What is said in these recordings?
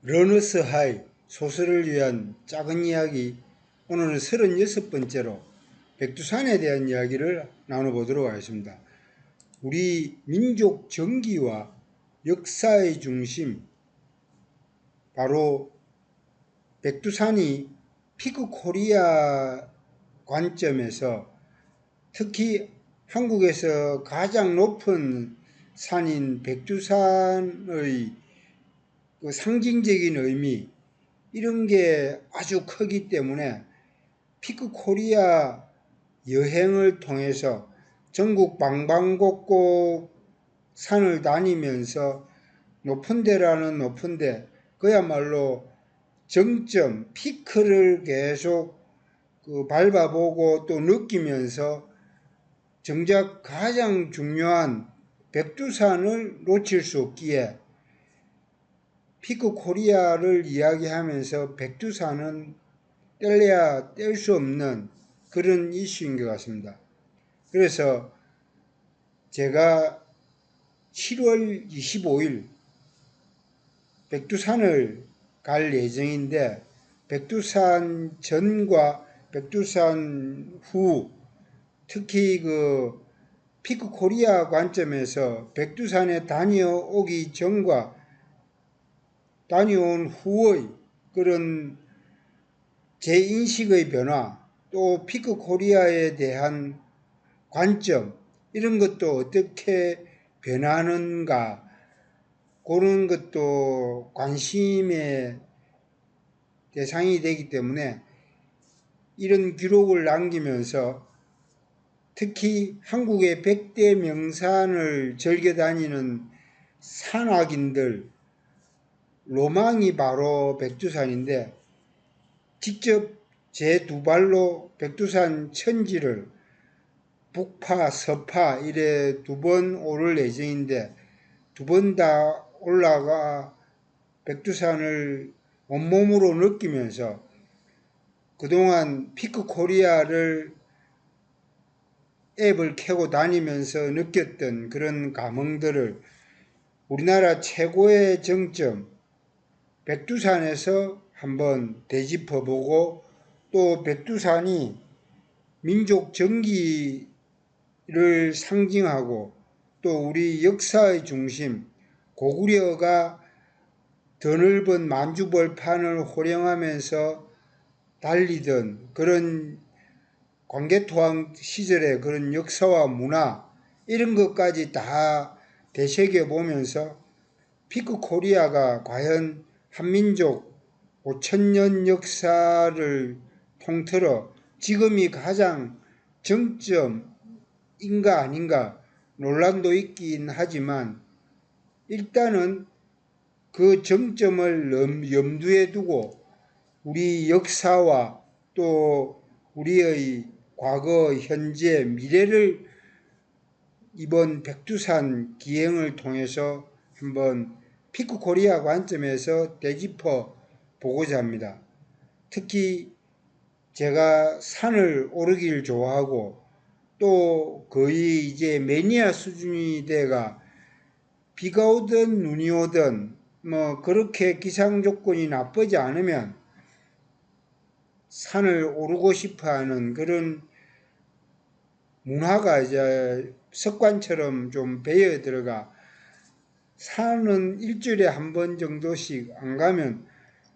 러너스 하이 소설을 위한 작은 이야기. 오늘은 36번째로 백두산에 대한 이야기를 나눠보도록 하겠습니다. 우리 민족 정기와 역사의 중심, 바로 백두산이 피크 코리아 관점에서 특히 한국에서 가장 높은 산인 백두산의 그 상징적인 의미, 이런 게 아주 크기 때문에 피크 코리아 여행을 통해서 전국 방방곡곡 산을 다니면서 높은 데라는 높은 데, 그야말로 정점, 피크를 계속 밟아보고 또 느끼면서 정작 가장 중요한 백두산을 놓칠 수 없기에 피크 코리아를 이야기하면서 백두산은 뗄래야 뗄 수 없는 그런 이슈인 것 같습니다. 그래서 제가 7월 25일 백두산을 갈 예정인데, 백두산 전과 백두산 후, 특히 그 피크 코리아 관점에서 백두산에 다녀오기 전과 다녀온 후의 그런 제 인식의 변화, 또 피크 코리아에 대한 관점, 이런 것도 어떻게 변하는가, 그런 것도 관심의 대상이 되기 때문에 이런 기록을 남기면서 특히 한국의 100대 명산을 즐겨 다니는 산악인들 로망이 바로 백두산인데, 직접 제 두 발로 백두산 천지를 북파, 서파 이래 두 번 오를 예정인데, 두 번 다 올라가 백두산을 온몸으로 느끼면서 그동안 피크 코리아를 앱을 켜고 다니면서 느꼈던 그런 감흥들을 우리나라 최고의 정점 백두산에서 한번 되짚어보고, 또 백두산이 민족 정기를 상징하고 또 우리 역사의 중심 고구려가 더 넓은 만주벌판을 호령하면서 달리던 그런 광개토항 시절의 그런 역사와 문화, 이런 것까지 다 되새겨보면서 피크 코리아가 과연 한민족 5천년 역사를 통틀어 지금이 가장 정점인가 아닌가 논란도 있긴 하지만, 일단은 그 정점을 염두에 두고 우리 역사와 또 우리의 과거, 현재, 미래를 이번 백두산 기행을 통해서 한번 피크 코리아 관점에서 되짚어 보고자 합니다. 특히 제가 산을 오르기를 좋아하고 또 거의 이제 매니아 수준이 돼가 비가 오든 눈이 오든 뭐 그렇게 기상 조건이 나쁘지 않으면 산을 오르고 싶어 하는 그런 문화가 이제 습관처럼 좀 배어 들어가, 산은 일주일에 한 번 정도씩 안 가면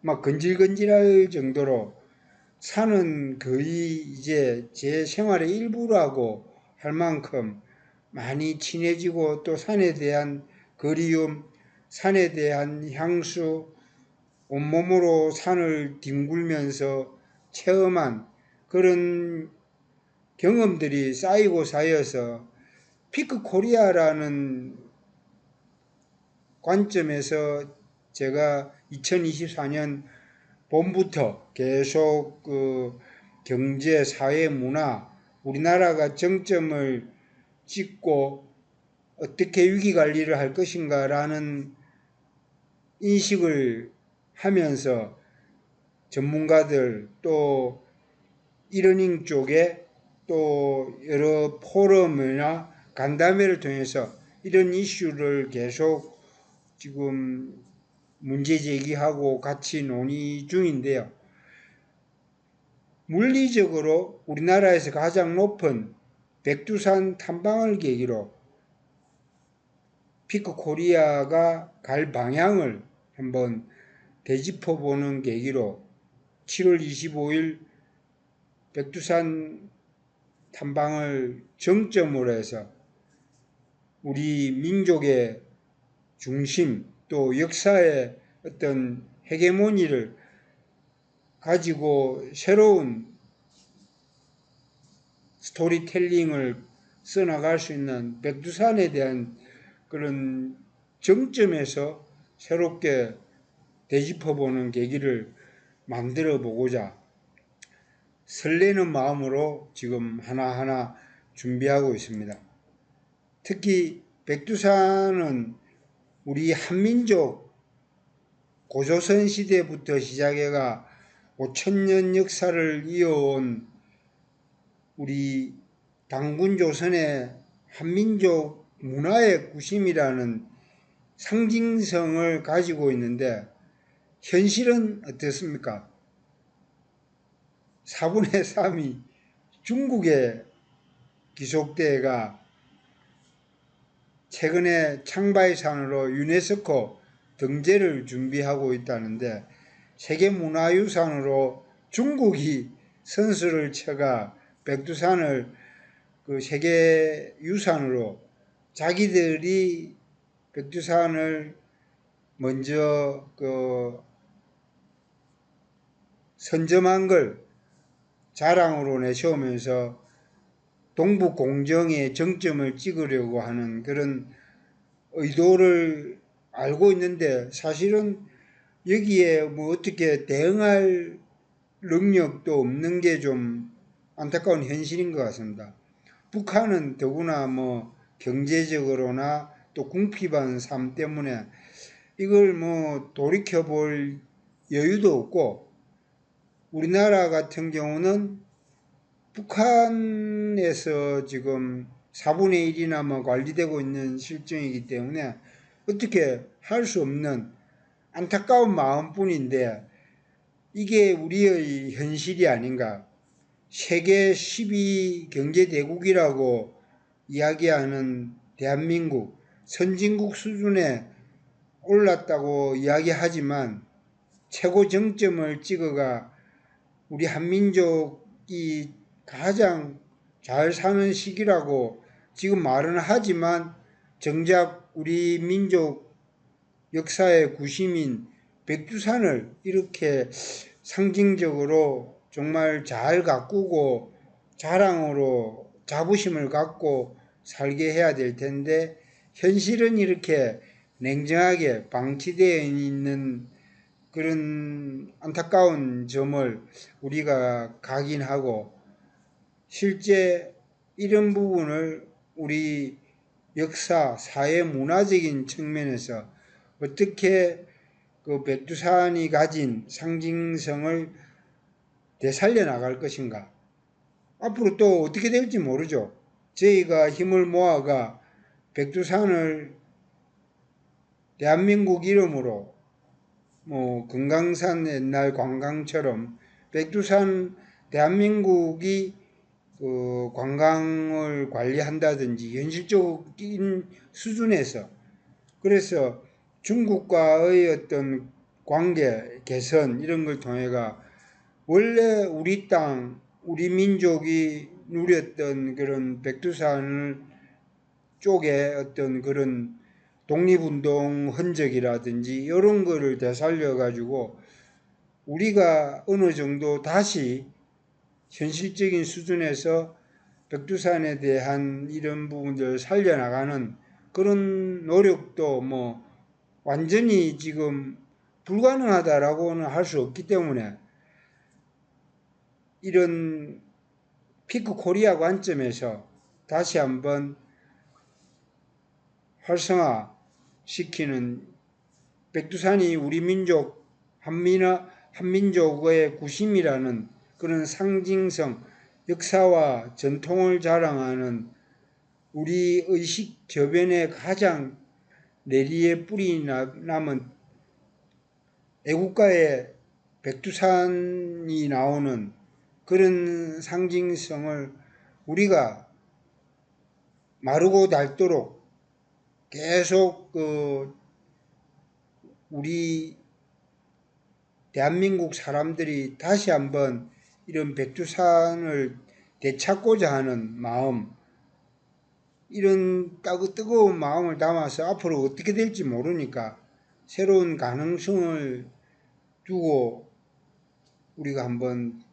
막 건질건질할 정도로 산은 거의 이제 제 생활의 일부라고 할 만큼 많이 친해지고, 또 산에 대한 그리움, 산에 대한 향수, 온몸으로 산을 뒹굴면서 체험한 그런 경험들이 쌓이고 쌓여서 피크 코리아라는 관점에서 제가 2024년 봄부터 계속 그 경제, 사회, 문화, 우리나라가 정점을 찍고 어떻게 위기관리를 할 것인가라는 인식을 하면서 전문가들, 또 이러닝 쪽에 또 여러 포럼이나 간담회를 통해서 이런 이슈를 계속 지금 문제 제기하고 같이 논의 중인데요. 물리적으로 우리나라에서 가장 높은 백두산 탐방을 계기로 피크 코리아가 갈 방향을 한번 되짚어 보는 계기로 7월 25일 백두산 탐방을 정점으로 해서 우리 민족의 중심 또 역사의 어떤 헤게모니를 가지고 새로운 스토리텔링을 써나갈 수 있는 백두산에 대한 그런 정점에서 새롭게 되짚어보는 계기를 만들어 보고자 설레는 마음으로 지금 하나하나 준비하고 있습니다. 특히 백두산은 우리 한민족 고조선 시대부터 시작해가 5천년 역사를 이어온 우리 당군조선의 한민족 문화의 구심이라는 상징성을 가지고 있는데 현실은 어떻습니까? 4분의 3이 중국에 기속대가 최근에 창바이산으로 유네스코 등재를 준비하고 있다는데 세계문화유산으로 중국이 선수를 쳐가 백두산을 그 세계유산으로 자기들이 백두산을 먼저 그 선점한 걸 자랑으로 내세우면서 동북 공정의 정점을 찍으려고 하는 그런 의도를 알고 있는데 사실은 여기에 뭐 어떻게 대응할 능력도 없는 게 좀 안타까운 현실인 것 같습니다. 북한은 더구나 뭐 경제적으로나 또 궁핍한 삶 때문에 이걸 뭐 돌이켜볼 여유도 없고 우리나라 같은 경우는 북한에서 지금 4분의 1이나 뭐 관리되고 있는 실정이기 때문에 어떻게 할 수 없는 안타까운 마음뿐인데 이게 우리의 현실이 아닌가. 세계 12 경제대국이라고 이야기하는 대한민국 선진국 수준에 올랐다고 이야기하지만 최고 정점을 찍어가 우리 한민족이 가장 잘 사는 시기라고 지금 말은 하지만 정작 우리 민족 역사의 구심인 백두산을 이렇게 상징적으로 정말 잘 가꾸고 자랑으로 자부심을 갖고 살게 해야 될 텐데 현실은 이렇게 냉정하게 방치되어 있는 그런 안타까운 점을 우리가 각인하고 실제 이런 부분을 우리 역사, 사회, 문화적인 측면에서 어떻게 그 백두산이 가진 상징성을 되살려 나갈 것인가. 앞으로 또 어떻게 될지 모르죠. 저희가 힘을 모아가 백두산을 대한민국 이름으로 뭐 금강산 옛날 관광처럼 백두산 대한민국이 그 관광을 관리한다든지 현실적인 수준에서 그래서 중국과의 어떤 관계 개선 이런 걸 통해가 원래 우리 땅 우리 민족이 누렸던 그런 백두산 쪽에 어떤 그런 독립운동 흔적이라든지 이런 거를 되살려 가지고 우리가 어느 정도 다시 현실적인 수준에서 백두산에 대한 이런 부분들을 살려나가는 그런 노력도 뭐 완전히 지금 불가능하다라고는 할 수 없기 때문에 이런 피크 코리아 관점에서 다시 한번 활성화시키는 백두산이 우리 민족 한민족의 구심이라는 그런 상징성, 역사와 전통을 자랑하는 우리 의식 저변의 가장 내리에 뿌리 남은 애국가에 백두산이 나오는 그런 상징성을 우리가 마르고 닳도록 계속 우리 대한민국 사람들이 다시 한번 이런 백두산을 되찾고자 하는 마음, 이런 뜨거운 마음을 담아서 앞으로 어떻게 될지 모르니까 새로운 가능성을 두고 우리가 한번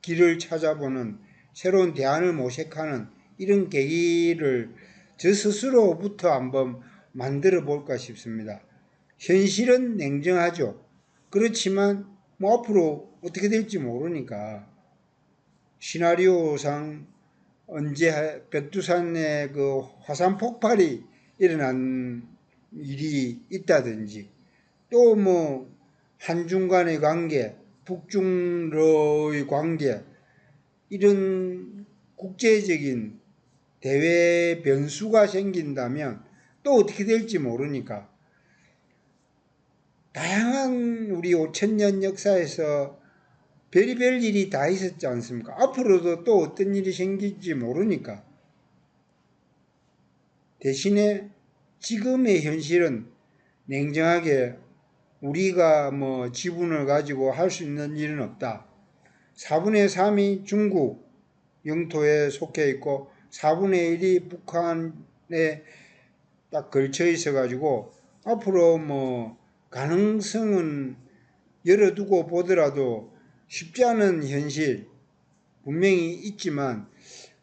길을 찾아보는 새로운 대안을 모색하는 이런 계기를 저 스스로부터 한번 만들어 볼까 싶습니다. 현실은 냉정하죠. 그렇지만 앞으로 어떻게 될지 모르니까 시나리오상 언제 백두산에 그 화산 폭발이 일어난 일이 있다든지 또 한중 간의 관계, 북중러의 관계, 이런 국제적인 대외 변수가 생긴다면 또 어떻게 될지 모르니까 다양한 우리 5천년 역사에서 별의별 일이 다 있었지 않습니까? 앞으로도 또 어떤 일이 생길지 모르니까 대신에 지금의 현실은 냉정하게 우리가 지분을 가지고 할 수 있는 일은 없다. 4분의 3이 중국 영토에 속해 있고 4분의 1이 북한에 딱 걸쳐 있어 가지고 앞으로 가능성은 열어두고 보더라도 쉽지 않은 현실 분명히 있지만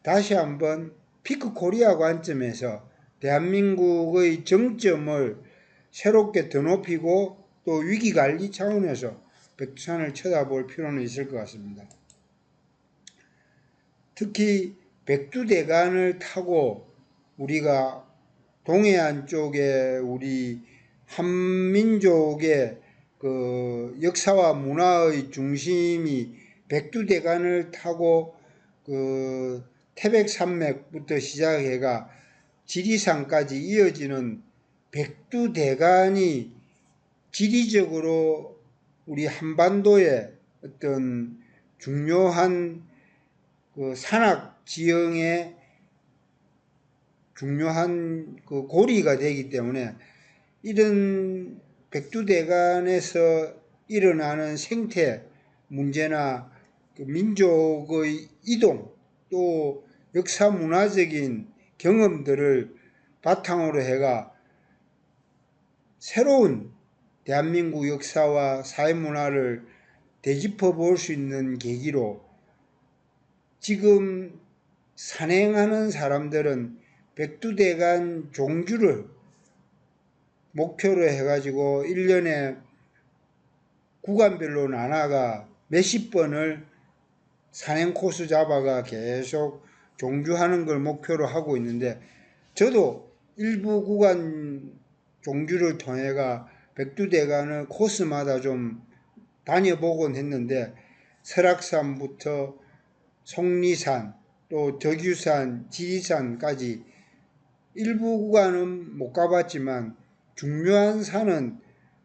다시 한번 피크 코리아 관점에서 대한민국의 정점을 새롭게 더 높이고 또 위기관리 차원에서 백두산을 쳐다볼 필요는 있을 것 같습니다. 특히 백두대간을 타고 우리가 동해안 쪽에 우리 한민족의 그 역사와 문화의 중심이 백두대간을 타고 그 태백산맥부터 시작해가 지리산까지 이어지는 백두대간이 지리적으로 우리 한반도의 어떤 중요한 그 산악 지형의 중요한 그 고리가 되기 때문에 이런 백두대간에서 일어나는 생태 문제나 그 민족의 이동 또 역사 문화적인 경험들을 바탕으로 해가 새로운 대한민국 역사와 사회문화를 되짚어 볼 수 있는 계기로 지금 산행하는 사람들은 백두대간 종주를 목표로 해가지고 1년에 구간별로 나눠가 몇십 번을 산행 코스 잡아가 계속 종주하는 걸 목표로 하고 있는데 저도 일부 구간 종주를 통해가 백두대간을 코스마다 좀 다녀보곤 했는데 설악산부터 속리산 또 덕유산, 지리산까지 일부 구간은 못 가봤지만 중요한 산은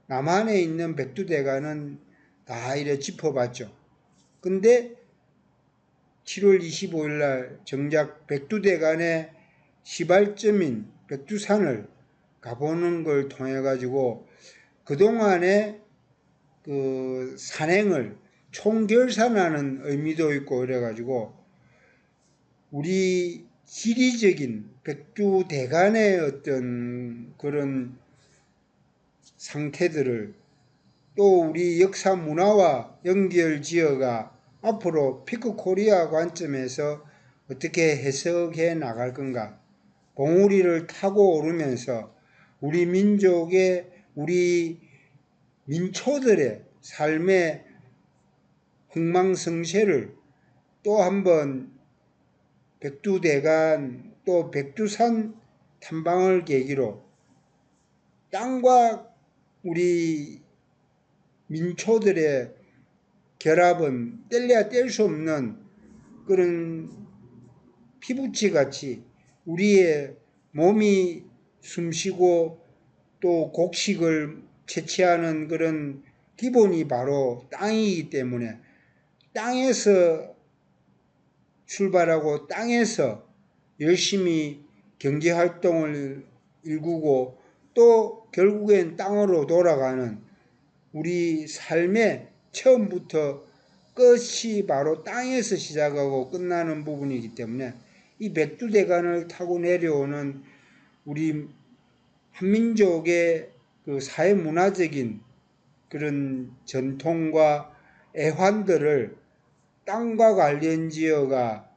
남한에 있는 백두대간은 다 이래 짚어봤죠. 근데 7월 25일 날 정작 백두대간의 시발점인 백두산을 가보는 걸 통해 가지고 그동안의 그 산행을 총결산하는 의미도 있고 그래 가지고 우리 지리적인 백두대간의 어떤 그런 상태들을 또 우리 역사 문화와 연결 지어가 앞으로 피크 코리아 관점에서 어떻게 해석해 나갈 건가. 봉우리를 타고 오르면서 우리 민족의 우리 민초들의 삶의 흥망성쇠를 또 한번 백두대간 또 백두산 탐방을 계기로 땅과 우리 민초들의 결합은 뗄래야 뗄 수 없는 그런 피부치 같이 우리의 몸이 숨쉬고 또 곡식을 채취하는 그런 기본이 바로 땅이기 때문에 땅에서 출발하고 땅에서 열심히 경제활동을 일구고 또 결국엔 땅으로 돌아가는 우리 삶의 처음부터 끝이 바로 땅에서 시작하고 끝나는 부분이기 때문에 이 백두대간을 타고 내려오는 우리 한민족의 그 사회문화적인 그런 전통과 애환들을 땅과 관련 지어가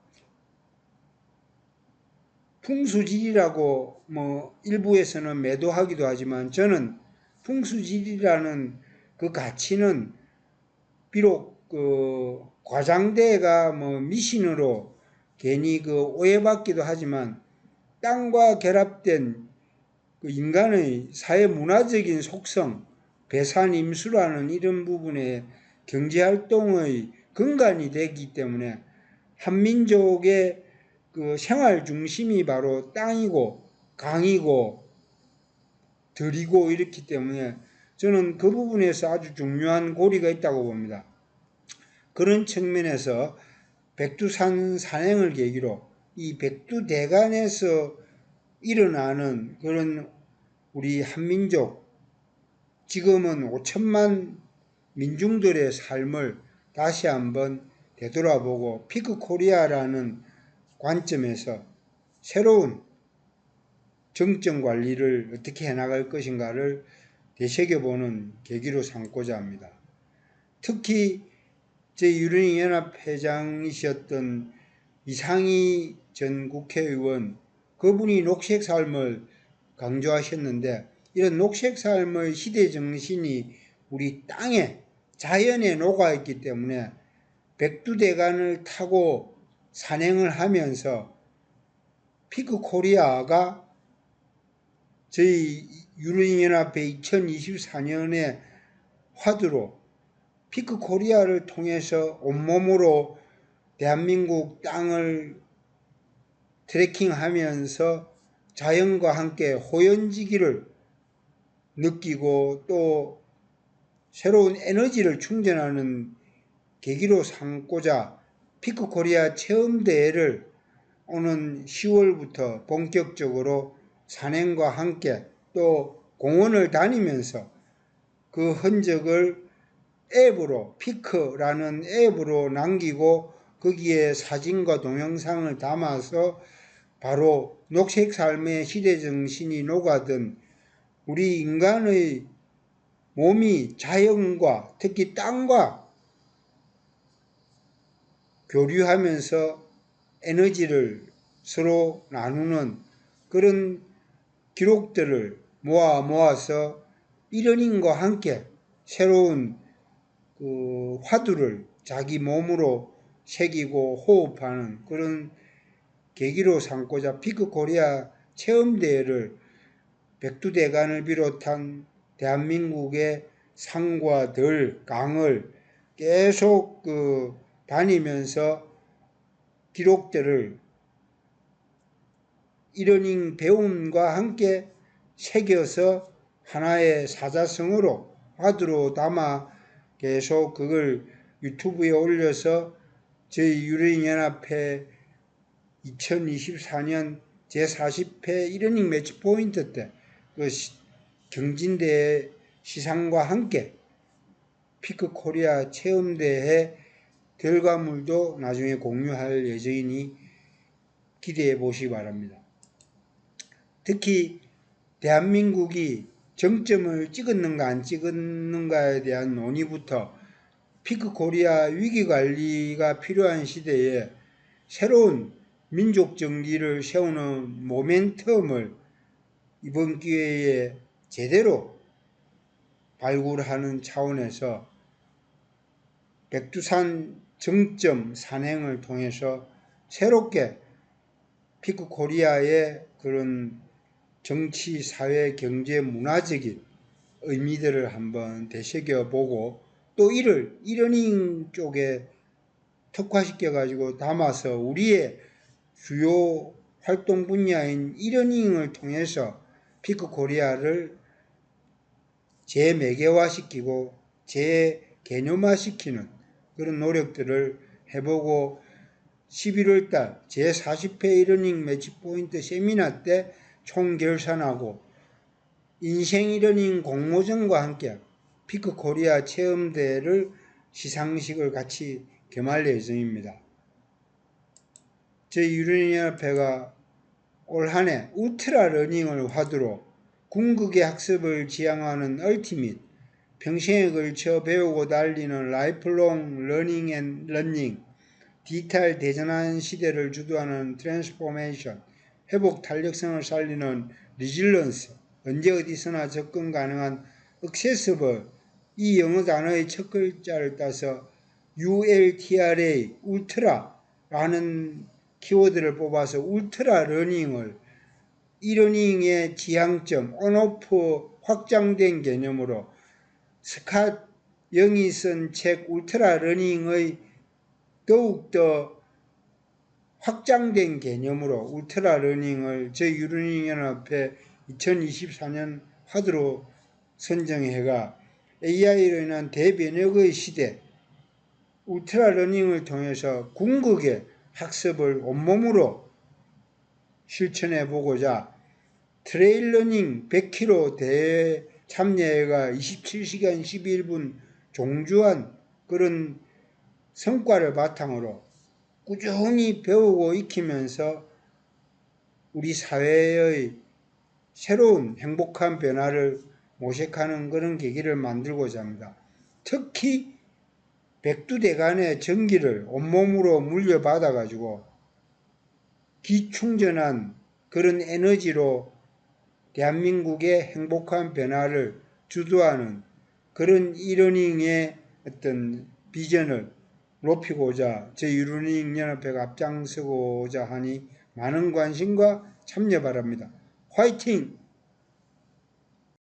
풍수지리라고 뭐 일부에서는 매도하기도 하지만 저는 풍수지리라는 그 가치는 비록 그 과장대가 뭐 미신으로 괜히 그 오해받기도 하지만 땅과 결합된 그 인간의 사회문화적인 속성, 배산임수라는 이런 부분에 경제활동의 근간이 되기 때문에 한민족의 그 생활 중심이 바로 땅이고 강이고 들이고 이렇기 때문에 저는 그 부분에서 아주 중요한 고리가 있다고 봅니다. 그런 측면에서 백두산 산행을 계기로 이 백두대간에서 일어나는 그런 우리 한민족, 지금은 5천만 민중들의 삶을 다시 한번 되돌아보고 피크코리아라는 관점에서 새로운 정점 관리를 어떻게 해나갈 것인가를 되새겨보는 계기로 삼고자 합니다. 특히 제6.25연합회장이셨던 이상희 전 국회의원, 그분이 녹색 삶을 강조하셨는데 이런 녹색 삶의 시대 정신이 우리 땅에 자연에 녹아있기 때문에 백두대간을 타고 산행을 하면서 피크코리아가 저희 유럽연합회 2024년의 화두로 피크코리아를 통해서 온몸으로 대한민국 땅을 트레킹하면서 자연과 함께 호연지기를 느끼고 또 새로운 에너지를 충전하는 계기로 삼고자 피크코리아 체험대회를 오는 10월부터 본격적으로 산행과 함께 또 공원을 다니면서 그 흔적을 앱으로 피크라는 앱으로 남기고 거기에 사진과 동영상을 담아서 바로 녹색 삶의 시대정신이 녹아든 우리 인간의 몸이 자연과 특히 땅과 교류하면서 에너지를 서로 나누는 그런 기록들을 모아서 이런인과 함께 새로운 그 화두를 자기 몸으로 새기고 호흡하는 그런 계기로 삼고자 피크코리아 체험대회를 백두대간을 비롯한 대한민국의 산과 들, 강을 계속 다니면서 기록들을 이러닝 배움과 함께 새겨서 하나의 사자성어로 화두로 담아 계속 그걸 유튜브에 올려서 저희 유럽연합회 2024년 제40회 이러닝 매치 포인트 때 그 경진대회 시상과 함께 피크코리아 체험대회 결과물도 나중에 공유할 예정이니 기대해 보시기 바랍니다. 특히 대한민국이 정점을 찍었는가 안 찍었는가에 대한 논의부터 피크코리아 위기관리가 필요한 시대에 새로운 민족 정리를 세우는 모멘텀을 이번 기회에 제대로 발굴하는 차원에서 백두산 정점 산행을 통해서 새롭게 피크코리아의 그런 정치, 사회, 경제, 문화적인 의미들을 한번 되새겨보고 또 이를 이러닝 쪽에 특화시켜가지고 담아서 우리의 주요 활동 분야인 이러닝을 통해서 피크코리아를 재매개화시키고 재개념화시키는 그런 노력들을 해보고 11월달 제40회 이러닝 매치포인트 세미나 때 총결산하고 인생 이러닝 공모전과 함께 피크코리아 체험대회를 시상식을 같이 겸할 예정입니다. 저희 유러닝협회가 올 한해 울트라 러닝을 화두로 궁극의 학습을 지향하는 얼티밋, 평생에 걸쳐 배우고 달리는 라이프롱 러닝 앤 런닝, 디지털 대전환 시대를 주도하는 트랜스포메이션, 회복 탄력성을 살리는 리질런스, 언제 어디서나 접근 가능한 액세서블, 이 영어 단어의 첫 글자를 따서 ULTRA, 울트라라는 키워드를 뽑아서 울트라 러닝을 이러닝의 지향점, 온오프 확장된 개념으로 스캇 영이 쓴 책 울트라 러닝의 더욱더 확장된 개념으로 울트라 러닝을 저희 유러닝연합회 2024년 화두로 선정해가 AI로 인한 대변혁의 시대 울트라 러닝을 통해서 궁극의 학습을 온몸으로 실천해보고자 트레일 러닝 100km 대회 참여회가 27시간 11분 종주한 그런 성과를 바탕으로 꾸준히 배우고 익히면서 우리 사회의 새로운 행복한 변화를 모색하는 그런 계기를 만들고자 합니다. 특히 백두대간의 전기를 온몸으로 물려받아 가지고 기충전한 그런 에너지로 대한민국의 행복한 변화를 주도하는 그런 이러닝의 어떤 비전을 높이고자 저희 유러닝 연합회가 앞장서고자 하니 많은 관심과 참여 바랍니다. 화이팅!